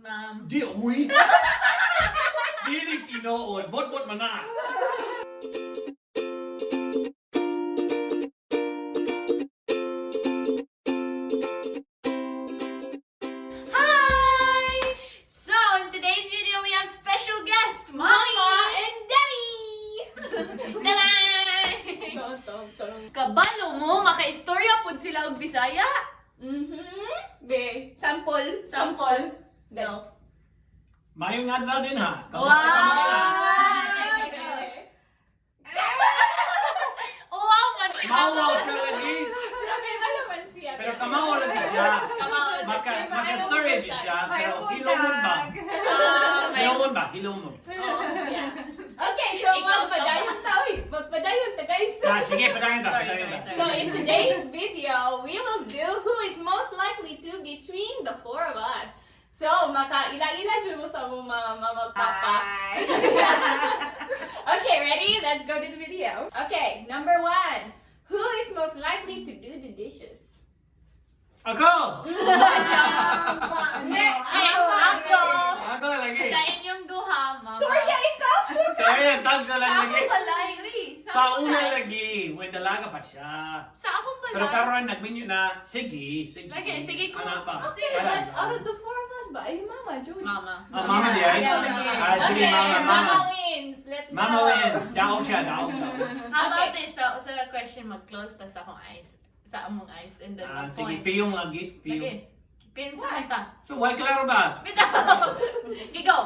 Di, uy! Dili tinood, bot-bot man na! Hi! So, in today's video, we have special guest, Mama and Daddy! Taday! Kabalo mo, maka-istorya po sila og Bisaya? Be, sample. No. Mayong adlaw din ha. Wow! Wow, man! Mawaw siya lagi. Pero may malaman siya. Pero kamaw lagi siya. Maka-story din siya. Pero hilomon ba? Hilomon ba? Hilomon. Okay, so magpadayon tao. Magpadayon ta guys. Sige, padayon ta. Sorry. So in today's video, we will do who is most likely to between the four of us. So, maka-ila-ila dyan mo sa mong magpapa. Okay, ready? Let's go to the video. Okay, number 1. Who is most likely to do the dishes? Ako! Ako! Ako lagi. Sa inyong duha, Mama. Torya, ikaw! Kaya, tag sa lang lagi. Sa una balay. lagi. When dalaga pa siya. Sa akong balay. Pero karon nagminyo na, sige. Lagi, sige ko. Ano pa? Okay, but out of the four of us ba? Ay, Mama, Julie. Mama. Mama di ay? Sige, Okay, mama. wins. Let's go. Mama wins. Daog siya, daog. How about this? Sa question, mag-close ta sa akong eyes. Sa among eyes. And then Sige, mag-point. piyong lagi. Piyong. Okay. Piyong sa mata. So, why klaro ba? Bitaw! Go!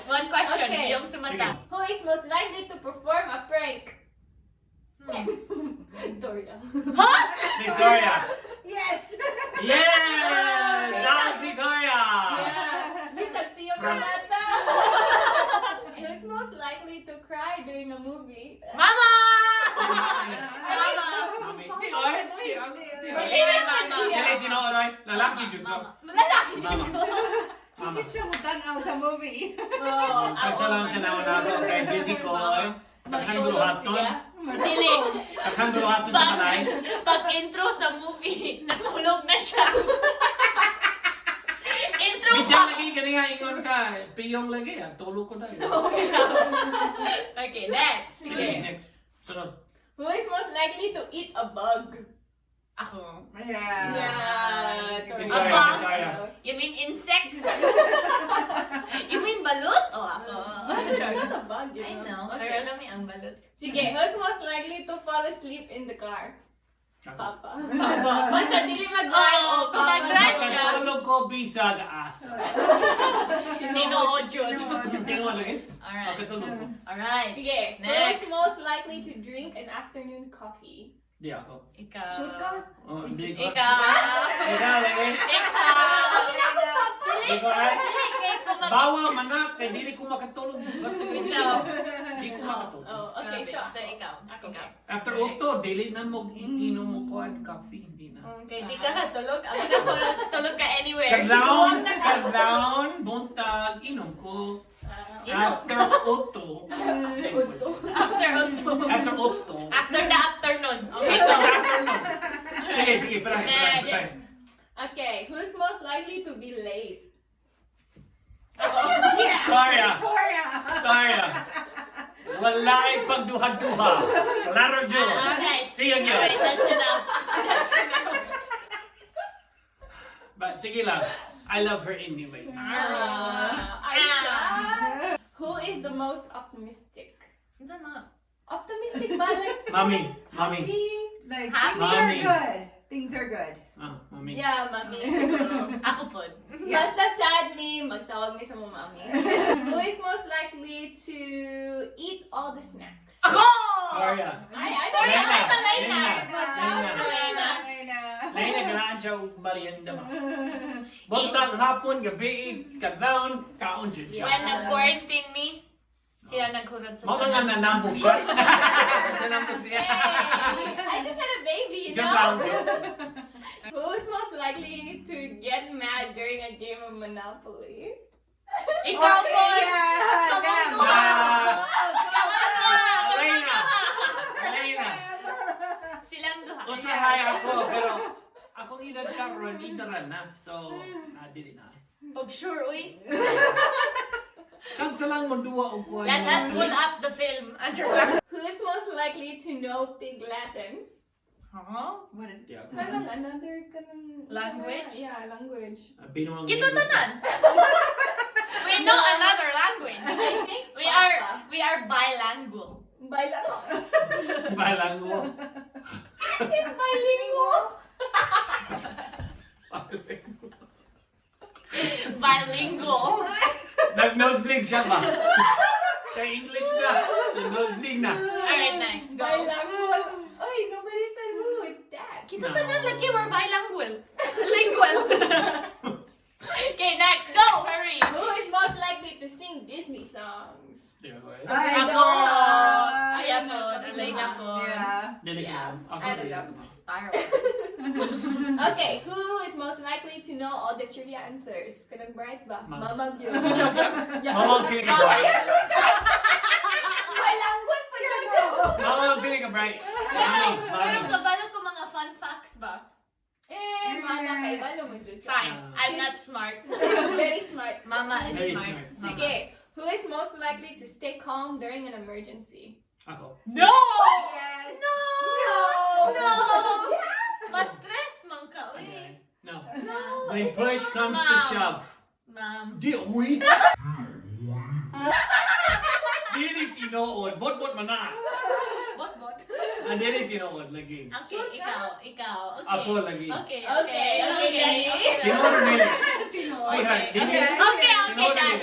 One question. Okay. Piyong sa mata. Who is most likely to perform a prank? Victoria. Victoria. Yes! Yes! Daog si Victoria! Bisag tiyo ka mata. Who's most likely to cry during a movie? Mama! Mama. Mami. Di, oy. Dili, Mama. Dili, tinooy. Lalaki jud ko. Lalaki Mama. ko. Mama. Bakit siya matanaw sa movie? Oh, Pagsa lang tanaw na ako. Kaya busy ko. Taghang Matulog buhaton. siya. Dili. Taghang buhaton sa kanay. Pag intro sa movie, natulog na siya. Intro Bigyan pa! lagi kaniya ingon ka. Piyong lagi. Tulog ko na. Okay, next. Sige, Sige. next. Sunod. Who is most likely to eat a bug? Ako. Yeah. Yeah, Victoria, Abang. Victoria. You mean insects? You mean balut? O ako. It's not a bug, you I know. Okay. Pero alam mo ang balut. Sige, who's most likely to fall asleep in the car? Ako. Papa. Basta dili mag-drive. Oo, kung mag-drive siya. Tulog ko bisa gaas. Hindi no jud. Hindi ko lagi. Alright. Okay, tulog ko. Alright. Sige, Next. who's most likely to drink an afternoon coffee? Di ako. Ikaw. Sure ka? Oh, hindi ko. Ikaw. Ikaw lagi. Ikaw. Hindi ko ay. Dili kay ko mag- Bawa manak, kay dili ko makatulog. Basta Ikaw. Hindi ko makatulog. Oh, okay, Grabe. so. ikaw. Ako. Ikaw. After auto, dili na mo inom mo quad coffee, hindi na. Okay, di ka katulog. Ako katulog ka anywhere. Kadlaon, buntag, inom ko. After auto. After Auto. After the afternoon. Okay. Sige, sige, parang. Next. Okay, who's most likely to be late? Kaya, Victoria! kaya. Walay pagduha-duha. Klaro dyan. Okay. Sige Alright, yun. that's enough. That's enough. But sige lang. I love her anyways. Aisa. Who is the most optimistic? Ano na? Optimistic ba? Like, Mami, mami. happy? Like, Happy. things are Mommy. good. Things are good. Ah, mami. Yeah, mami. Siguro. Ako po. Yeah. Basta sadly, magtawag ni sa mga mami. Who is most likely to eat all the snacks? Ako! Kaya. I Sorry, don't ako sa Lena. Lena. Lena. Lena. Lain na ganaan siya og merienda ba. Buntag hapon, gabi, kadlawon, kaon jud siya. When nag-quarantine me, sila naghurot sa Mo nga nanambog siya. Nanambog siya. Hey, I just had a baby, you Joke lang, know? joke. Who's most likely to get mad during a game of Monopoly? Ikaw po! Yeah! Come on, Yeah. Elena. Elena. Silang duha. Usahay ako, pero akong edad karon, idaran na. So, dili na. Pag sure, uy. Kang sa lang magduwa og kuha. Let us pull up the film. Who is most likely to know Pig Latin? Huh? What is it? Yeah. Kanang another kanang Language? Yeah, language. Binuang Kita tanan. We know another language. I think We are bilingual. bilingual. Bilingual. It's bilingual. Bilingual. Nag-nosebleed siya ba? Kay English na. So nosebleed na. Alright, next. Go. Bilingual. Oy, nobody said who. It's that. Kita No. tanan lagi we're bilingual. Lingual. Okay, next. Go. Hurry. Who is most likely to sing Disney songs? I Ako. don't. Ayan po. Alay na po. Yeah. Dili Yeah, ko. Ako I don't din. know. Star Wars. Okay, who is most likely to know all the trivia answers? Kanang bright ba? Ma- Mama Gil. Mama, pili ka Mama, bright. Are you sure ka? Bilingual pa yun ka. Mama, pili ka bright. Pero kabalo ko mga fun facts ba? Mata kay Balo mo dyan. Fine. I'm not smart. She's very smart. Mama is Very smart. smart. Sige, who is most likely to stay calm during an emergency? Ako. No! Yes. No! No! Mas stress man ka, uy. No. No. When push comes to Ma'am. shove. Ma'am. Di, uy. Dili tinood. Bot-bot man na. What? Dili tinood lagi. Okay, ikaw. Okay. Ako lagi. Okay. Tinood dili. Sweetheart, dili. Okay, Tinood Dad,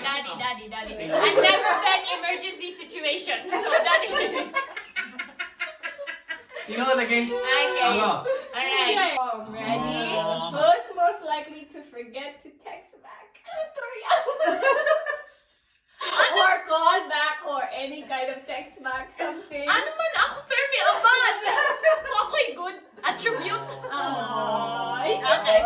dili. Daddy. I've never been emergency situation, so Daddy. Tinood lagi. Okay. Ako. Alright. Ready? Oh. Who is most likely to forget to text back? Victoria. Or call back or any kind of text back something. Ano man ako, Permi, abad! Ako'y good attribute. Oh, it's Okay,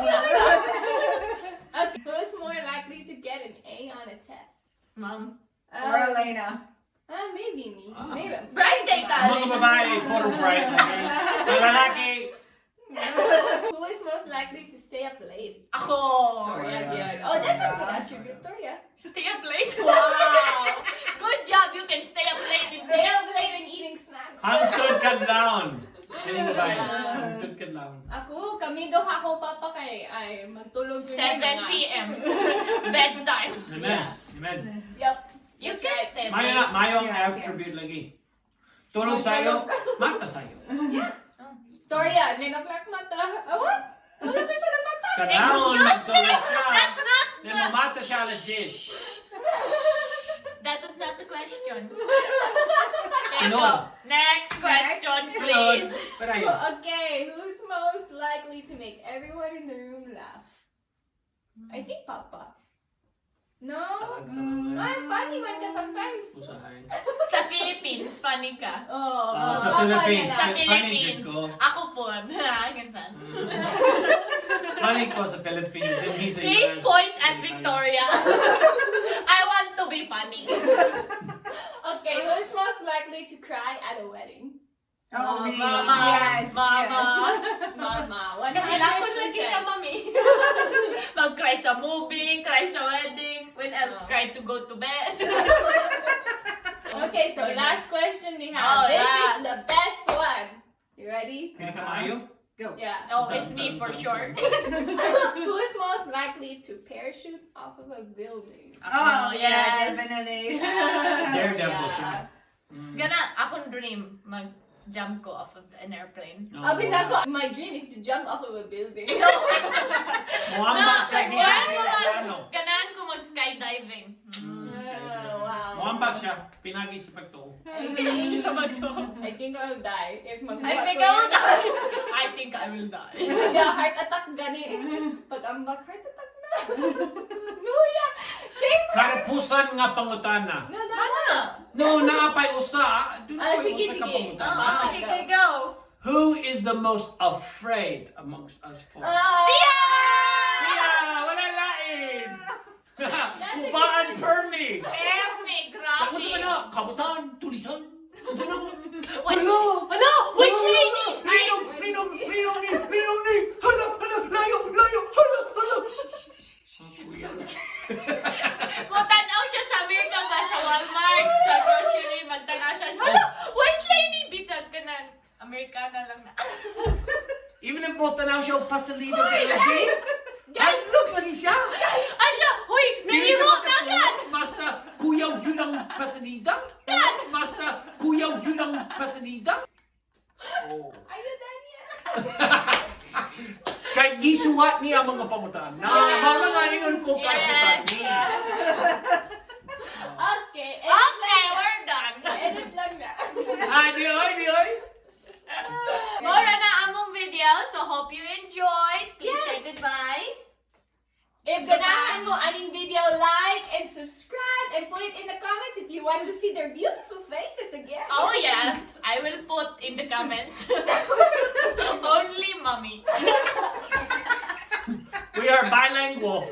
Okay, who is more likely to get an A on a test? Ma'am. Or Elena. Maybe me. Ah. Maybe. Bright day ka. Mga babae, puro bright lagi. Ang lalaki, Who is most likely to stay up late? Ako. Victoria again. Oh, that's a good attribute, Victoria. Stay up late? Wow. Good job, you can stay up late. Stay up late and eating snacks. hangtod ka down. Dili babae. Yeah. Hangtod ka down. Ako, kami daw ako papa kay ay magtulog 7 p.m. Bedtime. Amen. Amen. Yup. You That's can right. stay up Mayo late. na, mayong Yeah, attribute lagi. Tulog sayo, mata sayo. Victoria, 9 o'clock mata. What? Wala pa siya ng mata. Kanahon, Excuse me! magtulog siya. That's not Then mamata siya alas 10. That was not the question. Ano? Next question, please. Perayo. Okay, who's most likely to make everyone in the room laugh? I think Papa. No? I'm funny man ka sometimes. Usahay. Sa Philippines, funny ka. Oh, Sa Papa Philippines. na Sa lang. Funny Philippines. jud ko. Ako po. Gansan. Funny ko sa Philippines. And he's a Please US. point at Victoria. I want to be funny. Okay, who's most likely to cry at a wedding? Oh, me. Mama. Yes. Mama. Mama, 100%. Kahilapon lagi ka, mami. Mag-cry sa movie, cry sa wedding. When else? Cry to go to bed. Okay, so last question we Oh, have. This last. is the best one. You ready? Pili ka maayo? Go. Yeah. Oh, it's me for sure. Who is most likely to parachute off of a building? Oh, yeah, yes. definitely. Daredevil siya. Gana, akong dream, mag-jump ko off of an airplane. No. Abi na ako, my dream is to jump off of a building. Muambag siya. No, Ginagawa wala siya, ano? Ganaan ko mag-skydiving. Oh, wow. Muambag siya. Pinagit sa pagtuo. I Sa bagto. think I'll die if I magbuhat think ko I will yan. die. I think I will die. Yeah, heart attack gani. Pag ambak, heart attack na. Luya! Same Karapusan nga pangutana. No, damas. No, naapay usa. Doon Ah, apay sige, usa ka sige. pangutana. Okay, okay, go. Who is the most afraid amongst us four? Sia! Siya! Wala lain! a Kubaan good Permi! Permi, Takot grabe. naman na! Kabutan! Tulisan! Wait, ano? Wait, lady! Ninong! Ninong! Ninong ni! Ninong ni! Hala! Hala! Layo! Layo! Hala! Hala! Ang kuya. Amerikana lang na. Even if mo tanaw siya pasalida kayo, guys, look lagi siya. Asya, huy, nahiro na agad. Basta kuyaw yun ang pasalida. Basta kuyaw yun ang pasalida. Oh. Are you done yet? Kahit gisuwat niya ang mga pamutan. Na, mga nga ingon ko kaputan niya. Okay. Okay, we're done. Edit lang na. Di oy. More na among video, so hope you enjoyed. Please say goodbye. If ganahan mo aning video, like and subscribe and put it in the comments if you want to see their beautiful faces again. Oh yes, I will put in the comments. Only mommy. We are bilingual.